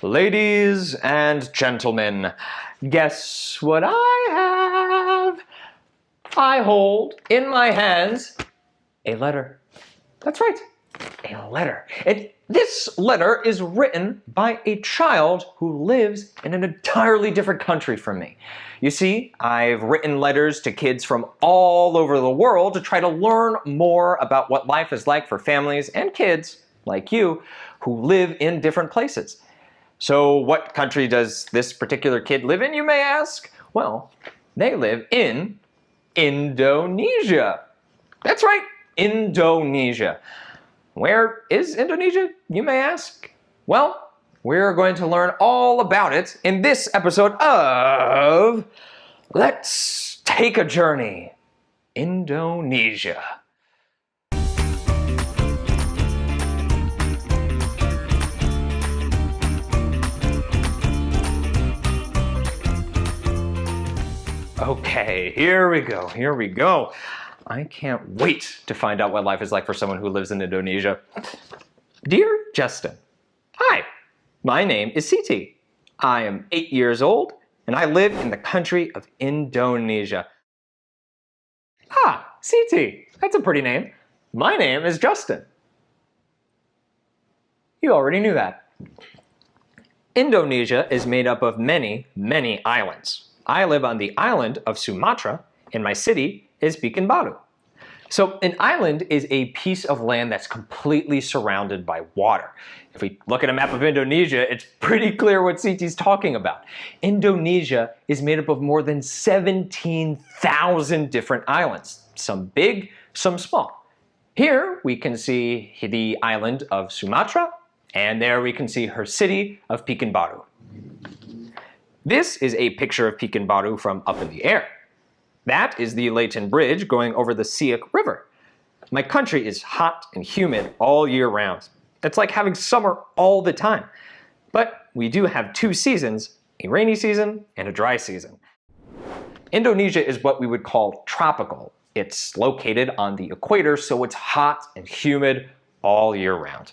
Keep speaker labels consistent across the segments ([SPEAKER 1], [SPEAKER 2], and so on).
[SPEAKER 1] Ladies and gentlemen, guess what I have? I hold in my hands a letter. That's right, a letter. This letter is written by a child who lives in an entirely different country from me. You see, I've written letters to kids from all over the world to try to learn more about what life is like for families and kids like you who live in different places. So what country does this particular kid live in, you may ask? Well, they live in Indonesia. That's right, Indonesia. Where is Indonesia, you may ask? Well, we're going to learn all about it in this episode of Let's Take a Journey, Indonesia. Okay, here we go. I can't wait to find out what life is like for someone who lives in Indonesia. Dear Justin, hi, my name is Siti. I am 8 years old and I live in the country of Indonesia. Ah, Siti, that's a pretty name. My name is Justin. You already knew that. Indonesia is made up of many, many islands. I live on the island of Sumatra, and my city is Pekanbaru. So an island is a piece of land that's completely surrounded by water. If we look at a map of Indonesia, it's pretty clear what Siti's talking about. Indonesia is made up of more than 17,000 different islands, some big, some small. Here we can see the island of Sumatra, and there we can see her city of Pekanbaru. This is a picture of Pekanbaru from up in the air. That is the Leighton Bridge going over the Siak River. My country is hot and humid all year round. It's like having summer all the time. But we do have two seasons, a rainy season and a dry season. Indonesia is what we would call tropical. It's located on the equator, so it's hot and humid all year round.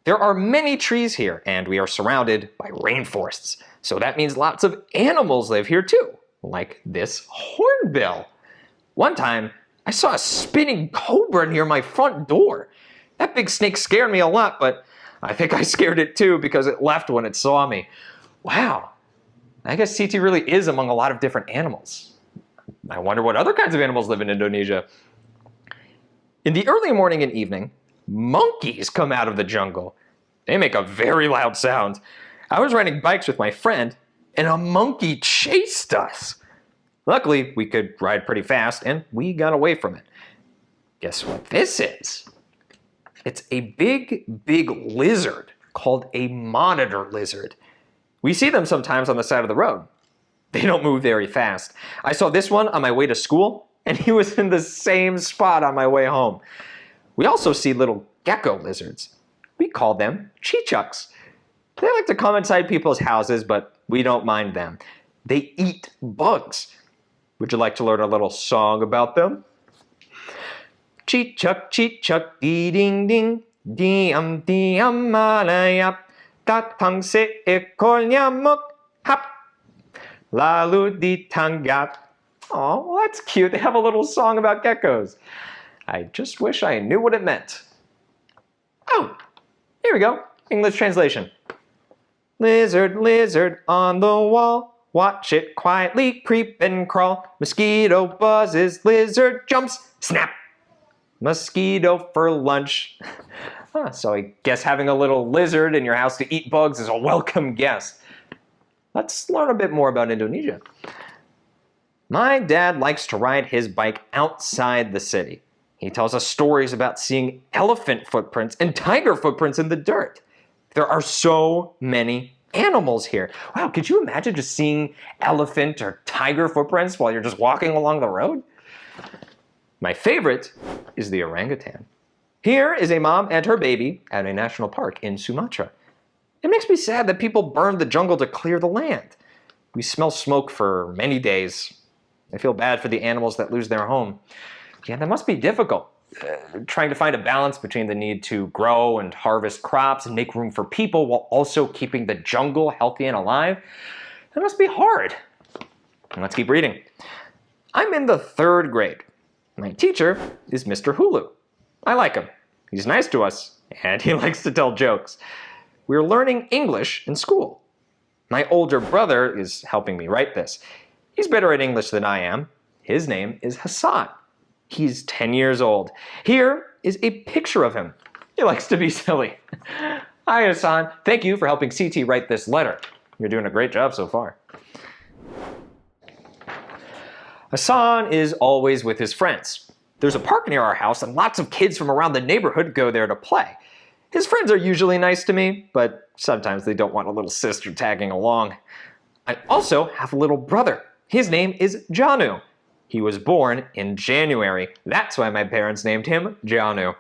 [SPEAKER 1] There are many trees here, and we are surrounded by rainforests. So that means lots of animals live here too, like this hornbill. One time, I saw a spinning cobra near my front door. That big snake scared me a lot, but I think I scared it too because it left when it saw me. Wow, I guess Siti really is among a lot of different animals. I wonder what other kinds of animals live in Indonesia. In the early morning and evening, monkeys come out of the jungle. They make a very loud sound. I was riding bikes with my friend, and a monkey chased us. Luckily, we could ride pretty fast, and we got away from it. Guess what this is? It's a big, big lizard called a monitor lizard. We see them sometimes on the side of the road. They don't move very fast. I saw this one on my way to school, and he was in the same spot on my way home. We also see little gecko lizards. We call them chichucks. They like to come inside people's houses, but we don't mind them. They eat bugs. Would you like to learn a little song about them? Chichuck, dee ding ding, diam diam malayap, datang seekor nyamuk, hap, lalu ditanggap. Oh, well, that's cute. They have a little song about geckos. I just wish I knew what it meant. Oh, here we go. English translation. Lizard, lizard on the wall. Watch it quietly creep and crawl. Mosquito buzzes, lizard jumps, snap. Mosquito for lunch. So I guess having a little lizard in your house to eat bugs is a welcome guest. Let's learn a bit more about Indonesia. My dad likes to ride his bike outside the city. He tells us stories about seeing elephant footprints and tiger footprints in the dirt. There are so many animals here. Wow, could you imagine just seeing elephant or tiger footprints while you're just walking along the road? My favorite is the orangutan. Here is a mom and her baby at a national park in Sumatra. It makes me sad that people burned the jungle to clear the land. We smell smoke for many days. I feel bad for the animals that lose their home. Yeah, that must be difficult. trying to find a balance between the need to grow and harvest crops and make room for people while also keeping the jungle healthy and alive. That must be hard. Let's keep reading. I'm in the 3rd grade. My teacher is Mr. Hulu. I like him. He's nice to us, and he likes to tell jokes. We're learning English in school. My older brother is helping me write this. He's better at English than I am. His name is Hassan. He's 10 years old. Here is a picture of him. He likes to be silly. Hi, Hassan. Thank you for helping CT write this letter. You're doing a great job so far. Hassan is always with his friends. There's a park near our house and lots of kids from around the neighborhood go there to play. His friends are usually nice to me, but sometimes they don't want a little sister tagging along. I also have a little brother. His name is Janu. He was born in January. That's why my parents named him Janu.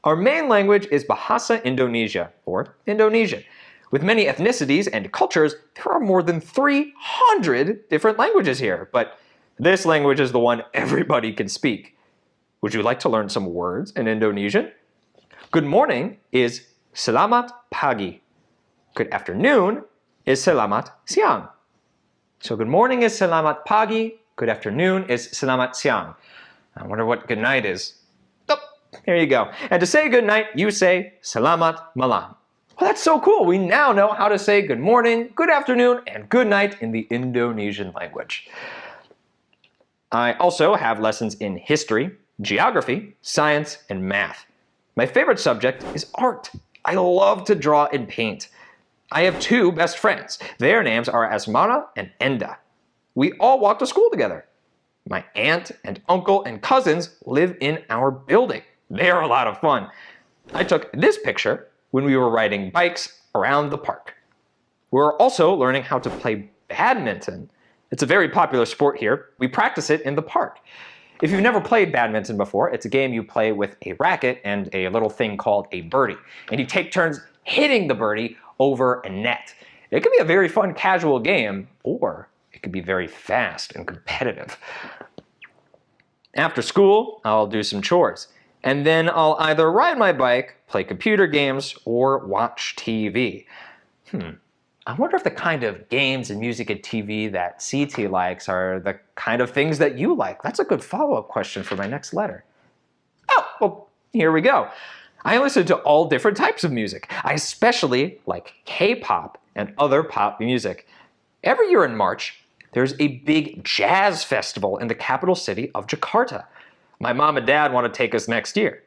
[SPEAKER 1] Our main language is Bahasa Indonesia, or Indonesian. With many ethnicities and cultures, there are more than 300 different languages here, but this language is the one everybody can speak. Would you like to learn some words in Indonesian? Good morning is selamat pagi. Good afternoon is selamat siang. So good morning is selamat pagi. Good afternoon is selamat siang. I wonder what good night is. Oh, here you go. And to say good night, you say selamat malam. Well, that's so cool. We now know how to say good morning, good afternoon, and good night in the Indonesian language. I also have lessons in history, geography, science, and math. My favorite subject is art. I love to draw and paint. I have 2 best friends. Their names are Asmara and Enda. We all walk to school together. My aunt and uncle and cousins live in our building. They are a lot of fun. I took this picture when we were riding bikes around the park. We're also learning how to play badminton. It's a very popular sport here. We practice it in the park. If you've never played badminton before, it's a game you play with a racket and a little thing called a birdie. And you take turns hitting the birdie over a net. It can be a very fun casual game, or it could be very fast and competitive. After school, I'll do some chores. And then I'll either ride my bike, play computer games, or watch TV. I wonder if the kind of games and music and TV that CT likes are the kind of things that you like. That's a good follow-up question for my next letter. Oh, well, here we go. I listen to all different types of music. I especially like K-pop and other pop music. Every year in March, there's a big jazz festival in the capital city of Jakarta. My mom and dad want to take us next year.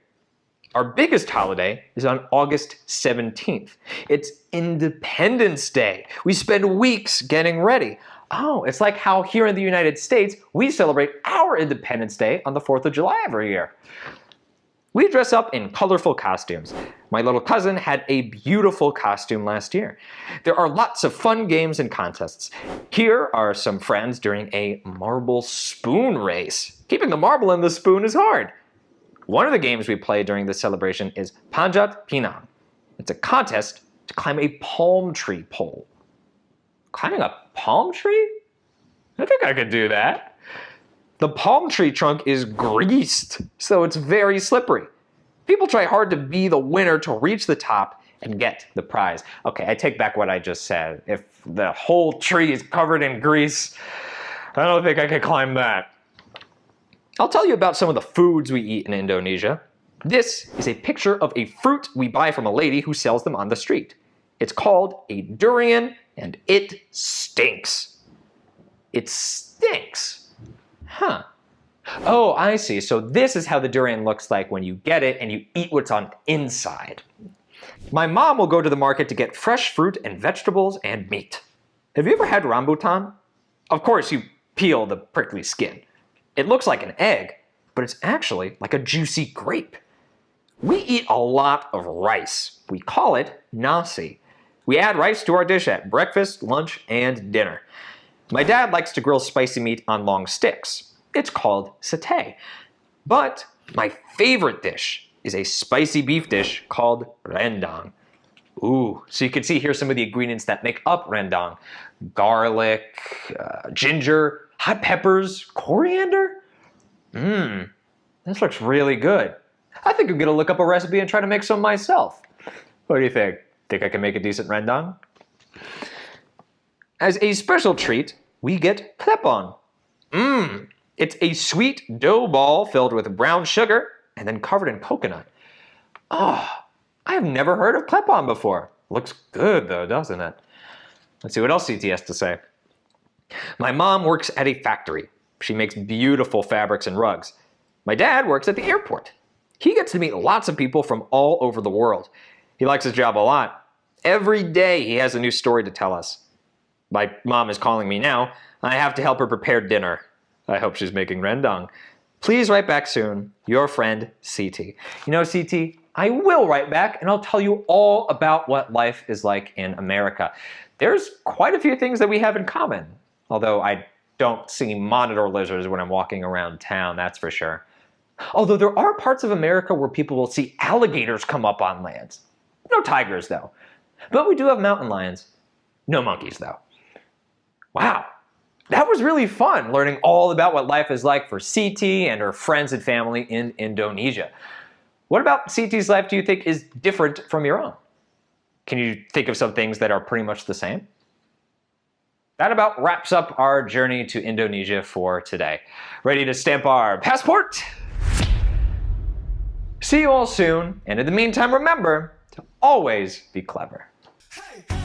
[SPEAKER 1] Our biggest holiday is on August 17th. It's Independence Day. We spend weeks getting ready. Oh, it's like how here in the United States, we celebrate our Independence Day on the 4th of July every year. We dress up in colorful costumes. My little cousin had a beautiful costume last year. There are lots of fun games and contests. Here are some friends during a marble spoon race. Keeping the marble in the spoon is hard. One of the games we play during this celebration is Panjat Pinang. It's a contest to climb a palm tree pole. Climbing a palm tree? I think I could do that. The palm tree trunk is greased, so it's very slippery. People try hard to be the winner to reach the top and get the prize. Okay, I take back what I just said. If the whole tree is covered in grease, I don't think I could climb that. I'll tell you about some of the foods we eat in Indonesia. This is a picture of a fruit we buy from a lady who sells them on the street. It's called a durian, and it stinks. It stinks. Huh. Oh, I see. So this is how the durian looks like when you get it and you eat what's on the inside. My mom will go to the market to get fresh fruit and vegetables and meat. Have you ever had rambutan? Of course, you peel the prickly skin. It looks like an egg, but it's actually like a juicy grape. We eat a lot of rice. We call it nasi. We add rice to our dish at breakfast, lunch, and dinner. My dad likes to grill spicy meat on long sticks. It's called satay. But my favorite dish is a spicy beef dish called rendang. Ooh, so you can see here some of the ingredients that make up rendang. Garlic, ginger, hot peppers, coriander. This looks really good. I think I'm gonna look up a recipe and try to make some myself. What do you think? Think I can make a decent rendang? As a special treat, we get klepon. It's a sweet dough ball filled with brown sugar and then covered in coconut. Oh, I have never heard of klepon before. Looks good though, doesn't it? Let's see what else CT has to say. My mom works at a factory. She makes beautiful fabrics and rugs. My dad works at the airport. He gets to meet lots of people from all over the world. He likes his job a lot. Every day he has a new story to tell us. My mom is calling me now. I have to help her prepare dinner. I hope she's making rendang. Please write back soon. Your friend, CT. You know, CT, I will write back and I'll tell you all about what life is like in America. There's quite a few things that we have in common, although I don't see monitor lizards when I'm walking around town, that's for sure. Although there are parts of America where people will see alligators come up on land. No tigers, though. But we do have mountain lions. No monkeys, though. Wow, that was really fun, learning all about what life is like for CT and her friends and family in Indonesia. What about CT's life do you think is different from your own? Can you think of some things that are pretty much the same? That about wraps up our journey to Indonesia for today. Ready to stamp our passport? See you all soon, and in the meantime, remember to always be clever.
[SPEAKER 2] Hey!